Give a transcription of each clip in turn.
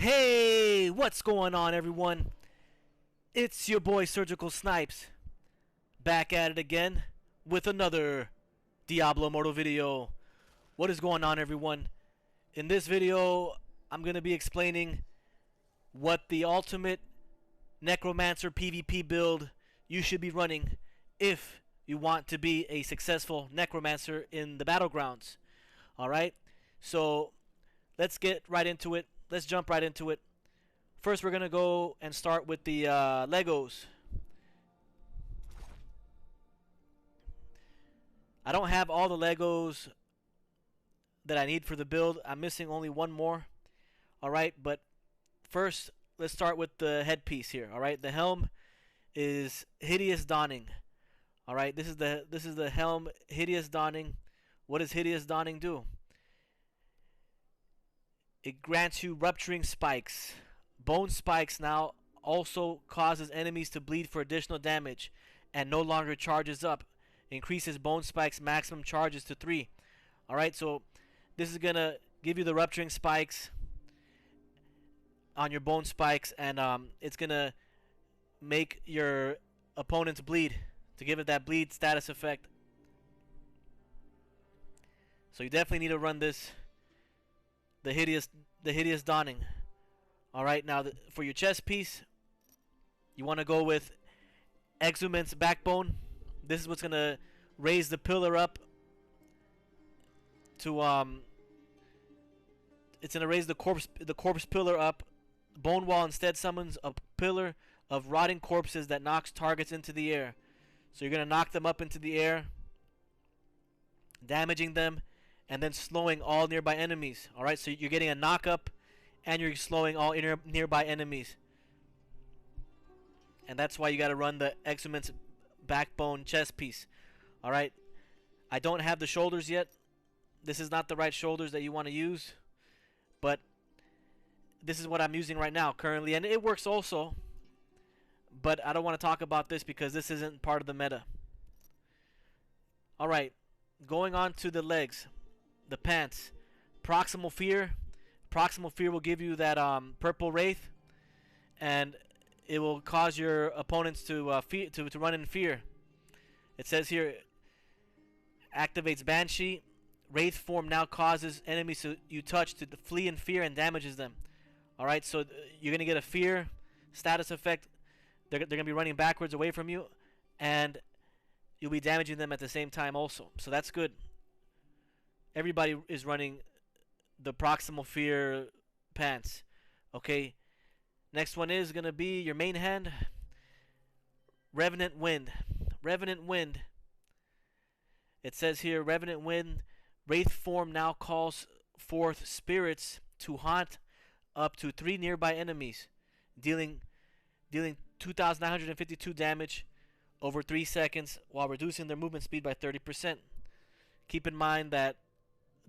Hey, what's going on, everyone? It's your boy SurgicalSnipes, back at it again with another Diablo Immortal video. What is going on, everyone? In this video, I'm going to be explaining what the ultimate Necromancer PvP build you should be running if you want to be a successful Necromancer in the battlegrounds. Alright, so let's get right into it. Let's jump right into it. First, we're gonna go and start with the Legos. I don't have all the Legos that I need for the build. I'm missing only one more. Alright, but first, let's start with the headpiece here. Alright, the helm is Hideous Dawning. Alright, this is the helm, Hideous Dawning. What does Hideous Dawning do? It grants you rupturing spikes. Bone spikes now also causes enemies to bleed for additional damage and no longer charges up. Increases bone spikes maximum charges to 3. Alright, so this is gonna give you the rupturing spikes on your bone spikes, and it's gonna make your opponents bleed to give it that bleed status effect. So you definitely need to run this. The hideous dawning. All right, now for your chest piece, you want to go with Exhument's backbone. This is what's gonna raise the pillar up to It's gonna raise the corpse pillar up. Bone wall instead summons a pillar of rotting corpses that knocks targets into the air. So you're gonna knock them up into the air, damaging them, and then slowing all nearby enemies. Alright, so you're getting a knock up and you're slowing all nearby enemies. And that's why you gotta run the Exhument's backbone chest piece. Alright, I don't have the shoulders yet. This is not the right shoulders that you want to use, but this is what I'm using right now currently, and it works also, but I don't want to talk about this because this isn't part of the meta. Alright, going on to the legs. The pants. Proximal Fear. Proximal Fear will give you that purple wraith, and it will cause your opponents to run in fear. It says here, activates Banshee. Wraith form now causes enemies you touch to flee in fear and damages them. Alright, so you're going to get a fear status effect. They're going to be running backwards away from you, and you'll be damaging them at the same time also. So that's good. Everybody is running the Proximal Fear pants. Okay. Next one is going to be your main hand. Revenant Wind. Revenant Wind. It says here, Revenant Wind. Wraith form now calls forth spirits to haunt up to 3 nearby enemies, dealing 2,952 damage over 3 seconds while reducing their movement speed by 30%. Keep in mind that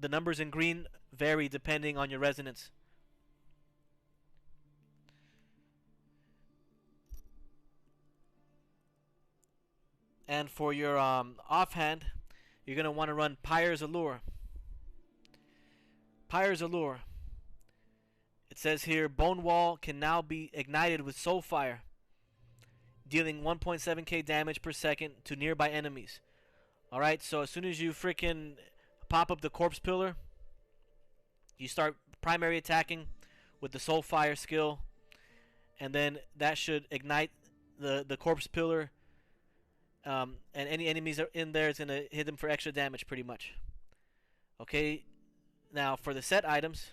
the numbers in green vary depending on your resonance. And for your offhand, you're going to want to run Pyre's Allure. Pyre's Allure. It says here, Bone Wall can now be ignited with Soul Fire, dealing 1.7k damage per second to nearby enemies. Alright, so as soon as you freaking pop up the corpse pillar, you start primary attacking with the Soul Fire skill, and then that should ignite the corpse pillar, and any enemies are in there, it's going to hit them for extra damage pretty much. Okay, now for the set items,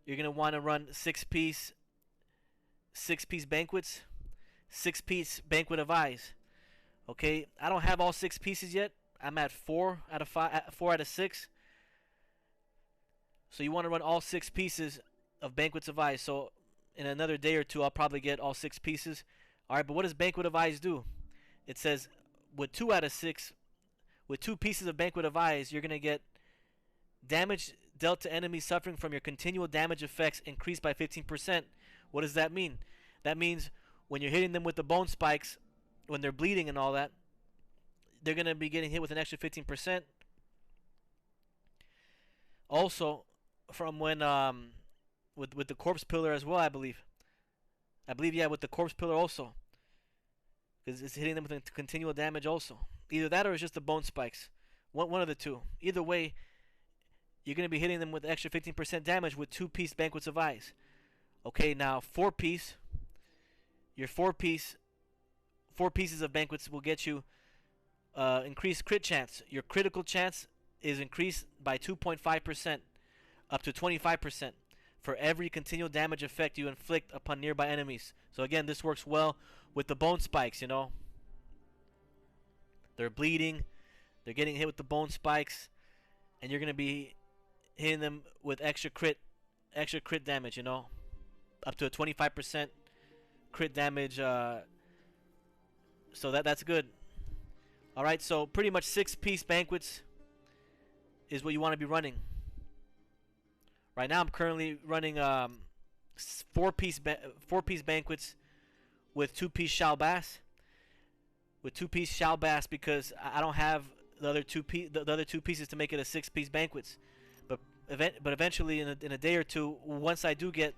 you're going to want to run 6-piece banquets, 6-piece Banquet of Eyes. Okay, I don't have all 6 pieces yet. I'm at 4 out of 5, 4 out of 6. So you want to run all 6 pieces of Banquets of Eyes. So in another day or two, I'll probably get all 6 pieces. Alright, but what does Banquet of Eyes do? It says with 2 out of 6, with 2 pieces of Banquet of Eyes, you're going to get damage dealt to enemies suffering from your continual damage effects increased by 15%. What does that mean? That means when you're hitting them with the bone spikes, when they're bleeding and all that, they're going to be getting hit with an extra 15%. Also, from when with the corpse pillar as well, I believe. Yeah, with the corpse pillar also, because it's hitting them with continual damage also. Either that or it's just the bone spikes. One of the two. Either way, you're gonna be hitting them with extra 15% damage with 2-piece banquets of eyes. Okay, now 4-piece. Your 4-piece, 4 pieces of banquets will get you increased crit chance. Your critical chance is increased by 2.5% up to 25% for every continual damage effect you inflict upon nearby enemies. So again, this works well with the bone spikes, you know. They're bleeding, they're getting hit with the bone spikes, and you're going to be hitting them with extra crit damage, you know. Up to a 25% crit damage, so that's good. Alright, so pretty much 6-piece banquets is what you want to be running. Right now I'm currently running 4-piece banquets with 2-piece Shao Bass. With 2-piece Shao Bass because I don't have the other two pieces to make it a 6-piece banquets. But eventually in a day or two, once I do get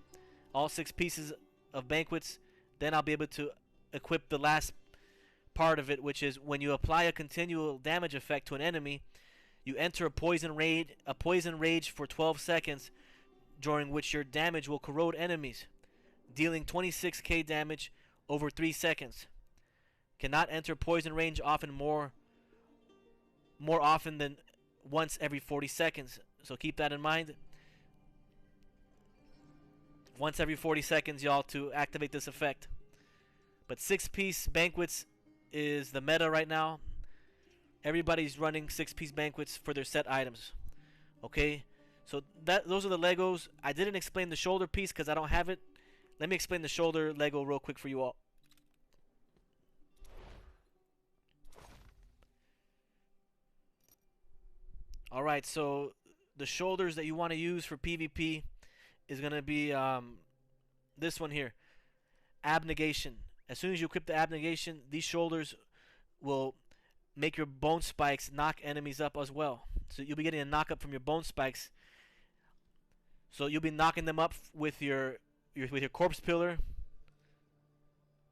all 6 pieces of banquets, then I'll be able to equip the last part of it, which is when you apply a continual damage effect to an enemy, you enter a poison rage for 12 seconds, during which your damage will corrode enemies, dealing 26k damage over 3 seconds. Cannot enter poison range more often than once every 40 seconds. So keep that in mind. Once every 40 seconds, y'all, to activate this effect. But 6-piece banquets is the meta right now. Everybody's running 6-piece banquets for their set items. Okay, so those are the Legos. I didn't explain the shoulder piece because I don't have it. Let me explain the shoulder Lego real quick for you all. Alright, so the shoulders that you want to use for PvP is going to be this one here. Abnegation. As soon as you equip the Abnegation, these shoulders will make your bone spikes knock enemies up as well. So you'll be getting a knock up from your bone spikes. So you'll be knocking them up with your corpse pillar,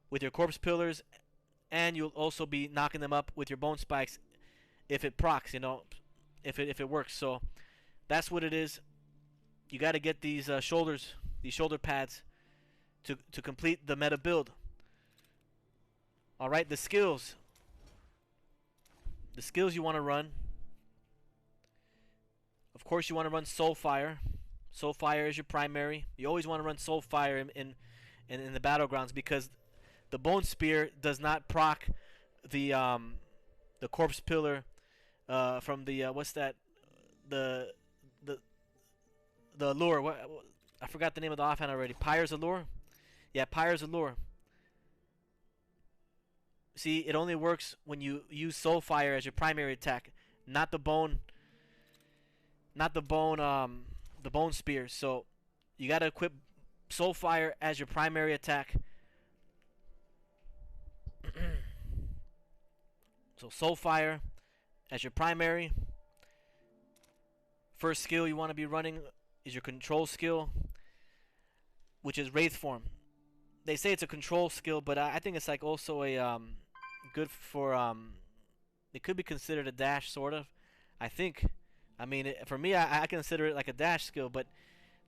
with your corpse pillars, and you'll also be knocking them up with your bone spikes if it procs, you know, if it works. So that's what it is. You got to get these shoulders, these shoulder pads, to complete the meta build. All right, the skills. The skills you want to run. Of course, you want to run Soulfire. Soulfire is your primary. You always want to run Soulfire in the battlegrounds because the Bone Spear does not proc the corpse pillar from the what's that, the allure. I forgot the name of the offhand already. Pyre's Allure. Yeah, Pyre's Allure. See, it only works when you use Soulfire as your primary attack, not the bone spear. So you gotta equip Soulfire as your primary attack. So Soulfire as your primary. First skill you want to be running is your control skill, which is Wraith Form. They say it's a control skill, but I think it's like also a good for it could be considered a dash sort of. I think. I mean, for me, I consider it like a dash skill, but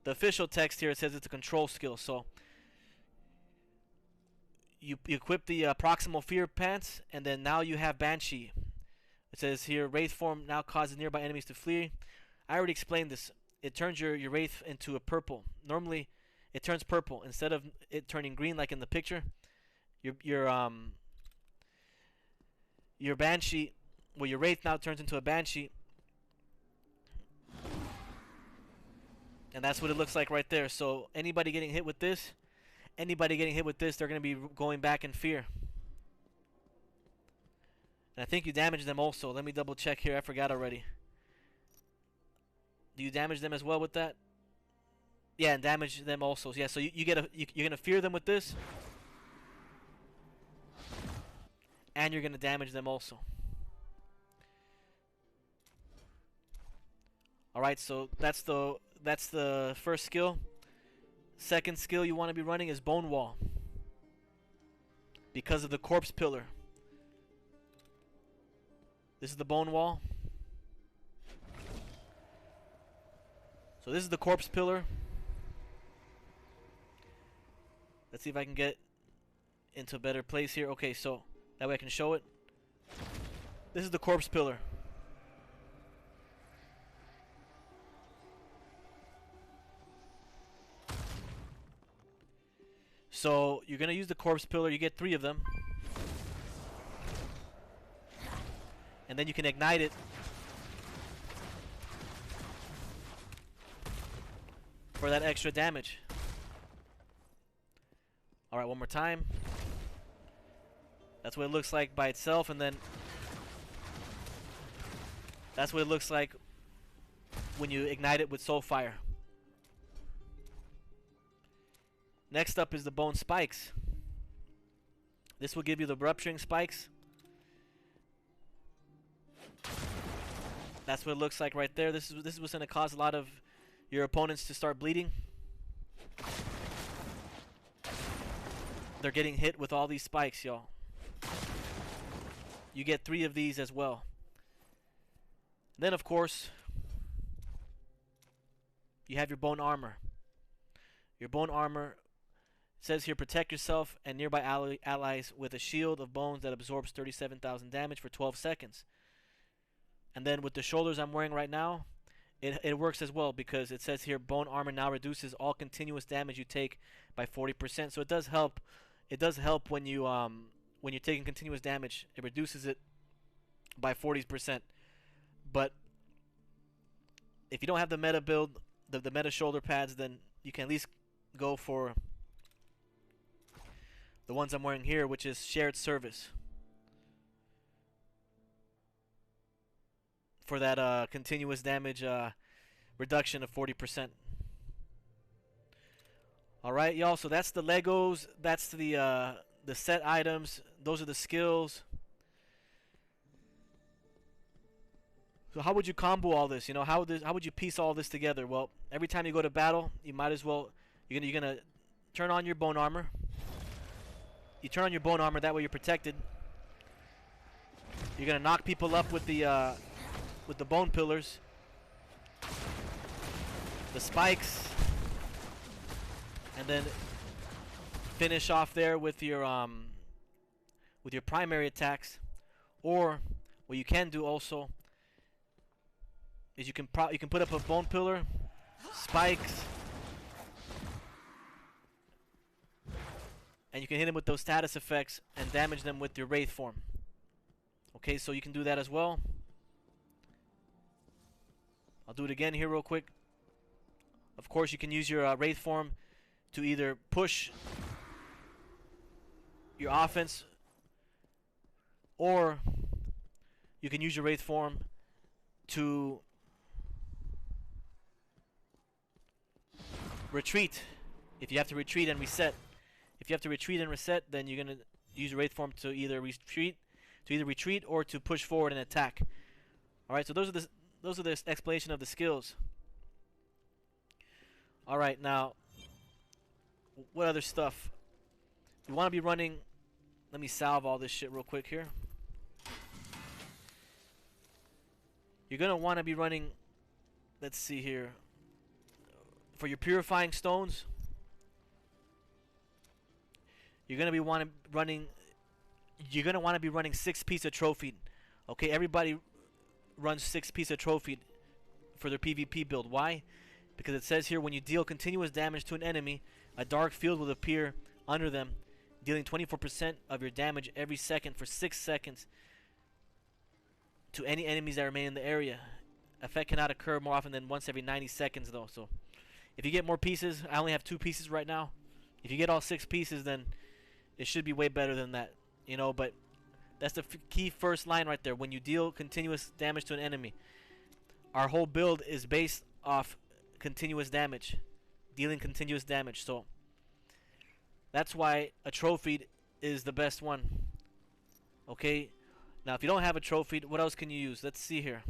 the official text here says it's a control skill. So you equip the Proximal Fear Pants, and then now you have Banshee. It says here, Wraith Form now causes nearby enemies to flee. I already explained this. It turns your Wraith into a purple. Normally, it turns purple instead of it turning green like in the picture. Your Banshee, well, your Wraith now turns into a Banshee. And that's what it looks like right there. So anybody getting hit with this, they're going to be going back in fear. And I think you damage them also. Let me double check here. I forgot already. Do you damage them as well with that? Yeah, and damage them also. Yeah, so you're gonna fear them with this, and you're gonna damage them also. All right, so that's the first skill. second skill you want to be running is Bone Wall, because of the corpse pillar. This is the Bone Wall. So this is the corpse pillar. Let's see if I can get into a better place here. Okay, so that way I can show it. This is the corpse pillar. So you're gonna use the corpse pillar. You get 3 of them, and then you can ignite it for that extra damage. Alright, one more time. That's what it looks like by itself, and then that's what it looks like when you ignite it with Soulfire. Next up is the Bone Spikes. This will give you the rupturing spikes. That's what it looks like right there. This is what's going to cause a lot of your opponents to start bleeding. They're getting hit with all these spikes, y'all. You get 3 of these as well. Then, of course, you have your bone armor. Your bone armor says here, protect yourself and nearby allies with a shield of bones that absorbs 37,000 damage for 12 seconds. And then with the shoulders I'm wearing right now, it works as well, because it says here, bone armor now reduces all continuous damage you take by 40%. So it does help. It does help when you're taking continuous damage. It reduces it by 40%. But if you don't have the meta build, the meta shoulder pads, then you can at least go for the ones I'm wearing here, which is shared service, for that continuous damage reduction of 40%. Alright, y'all, so that's the Legos, that's the set items, those are the skills. So how would you combo all this? You know, how would you piece all this together? Well, every time you go to battle, you might as well, you're gonna turn on your bone armor. You turn on your bone armor, that way you're protected. You're gonna knock people up with the bone pillars, the spikes, and then finish off there with your primary attacks. Or what you can do also is you can put up a bone pillar, spikes, and you can hit them with those status effects and damage them with your wraith form. Okay, so you can do that as well. I'll do it again here real quick. Of course, you can use your wraith form to either push your offense, or you can use your wraith form to retreat. If you have to retreat and reset. If you have to retreat and reset, then you're gonna use your wraith form to either retreat or to push forward and attack. All right, so those are the explanation of the skills. All right, now what other stuff? You want to be running. Let me salve all this shit real quick here. You're gonna want to be running. Let's see here. For your purifying stones, you're gonna want to be running 6 piece of trophy. Okay, everybody runs 6 piece of trophy for their PvP build. Why? Because it says here, when you deal continuous damage to an enemy, a dark field will appear under them, dealing 24% of your damage every second for 6 seconds to any enemies that remain in the area. Effect cannot occur more often than once every 90 seconds though. So if you get more pieces, I only have 2 pieces right now. If you get all 6 pieces, then it should be way better than that, you know. But that's the key first line right there. When you deal continuous damage to an enemy, our whole build is based off continuous damage, dealing continuous damage. So that's why a trophy is the best one. Okay, now if you don't have a trophy, what else can you use? Let's see here.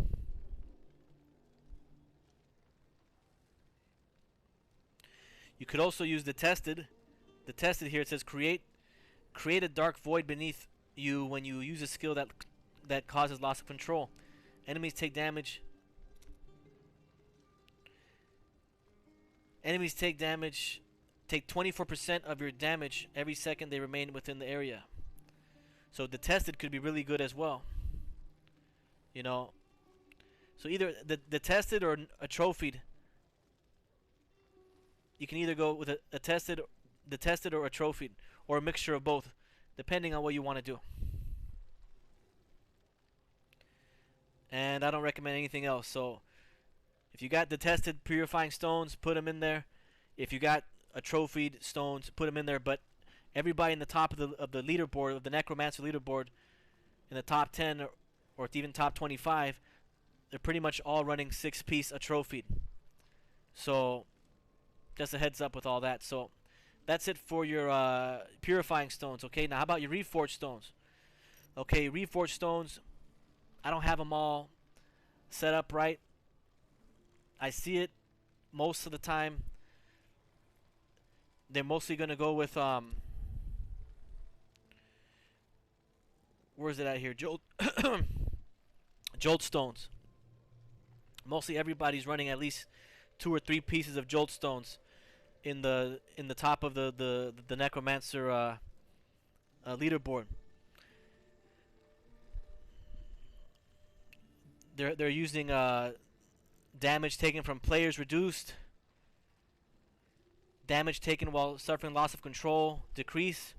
You could also use the tested. The tested here, it says create a dark void beneath you when you use a skill that causes loss of control. Enemies take damage. Enemies take 24% of your damage every second they remain within the area. So the tested could be really good as well. You know. So either the tested or a trophied. You can either go with the tested or a trophied, or a mixture of both, depending on what you want to do. And I don't recommend anything else. So if you got the tested purifying stones, put them in there. If you got a trophied stones, put them in there. But everybody in the top of the leaderboard, of the Necromancer leaderboard, in the top 10 or even top 25, they're pretty much all running 6-piece a trophied. So just a heads up with all that. So that's it for your purifying stones. Okay, now how about your reforged stones? Okay, reforged stones, I don't have them all set up right. I see it most of the time. They're mostly going to go with where is it at here? Jolt stones. Mostly everybody's running at least 2 or 3 pieces of jolt stones in the top of the Necromancer leaderboard. They're using damage taken from players reduced, damage taken while suffering loss of control decrease,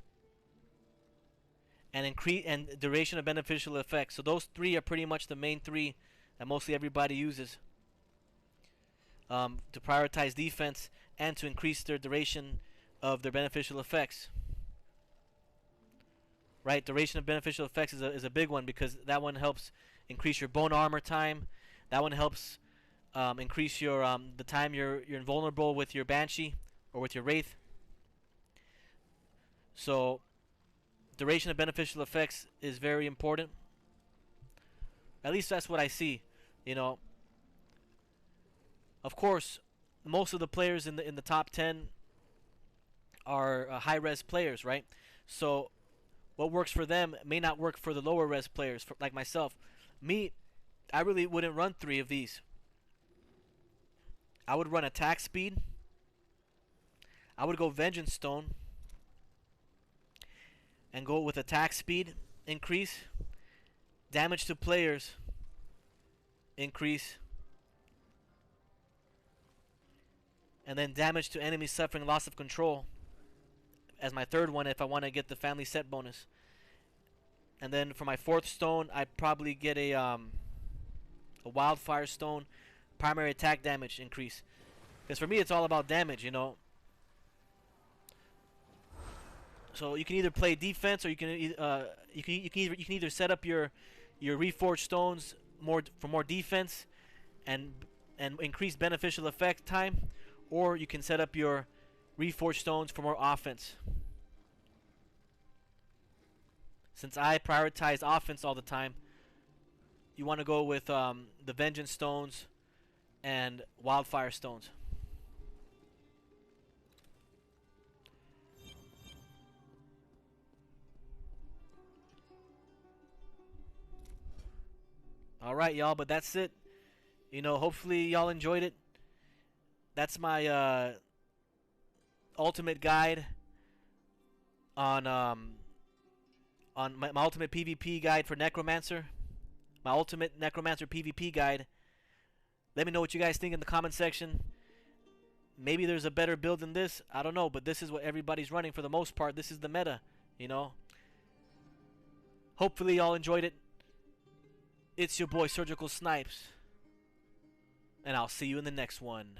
and duration of beneficial effects. So those 3 are pretty much the main 3 that mostly everybody uses to prioritize defense and to increase their duration of their beneficial effects. Right, duration of beneficial effects is a big one, because that one helps increase your bone armor time. That one helps increase your the time you're invulnerable with your Banshee or with your Wraith. So duration of beneficial effects is very important. At least that's what I see, you know. Of course, most of the players in the top 10 are high res players, right? So what works for them may not work for the lower res players, like myself. Me, I really wouldn't run 3 of these. I would run attack speed. I would go Vengeance Stone and go with attack speed increase, damage to players increase, and then damage to enemies suffering loss of control as my 3rd one if I want to get the family set bonus. And then for my 4th stone, I'd probably get a wildfire stone, primary attack damage increase. Because for me, it's all about damage, you know. So you can either play defense, or you can either set up your reforged stones for more defense and increase beneficial effect time, or you can set up your reforged stones for more offense. Since I prioritize offense all the time, you want to go with the Vengeance Stones and Wildfire Stones. Alright, y'all, but that's it. You know, hopefully y'all enjoyed it. That's my ultimate guide on my ultimate PvP guide for Necromancer. My ultimate Necromancer PvP guide. Let me know what you guys think in the comment section. Maybe there's a better build than this. I don't know, but this is what everybody's running for the most part. This is the meta, you know. Hopefully y'all enjoyed it. It's your boy SurgicalSnipes, and I'll see you in the next one.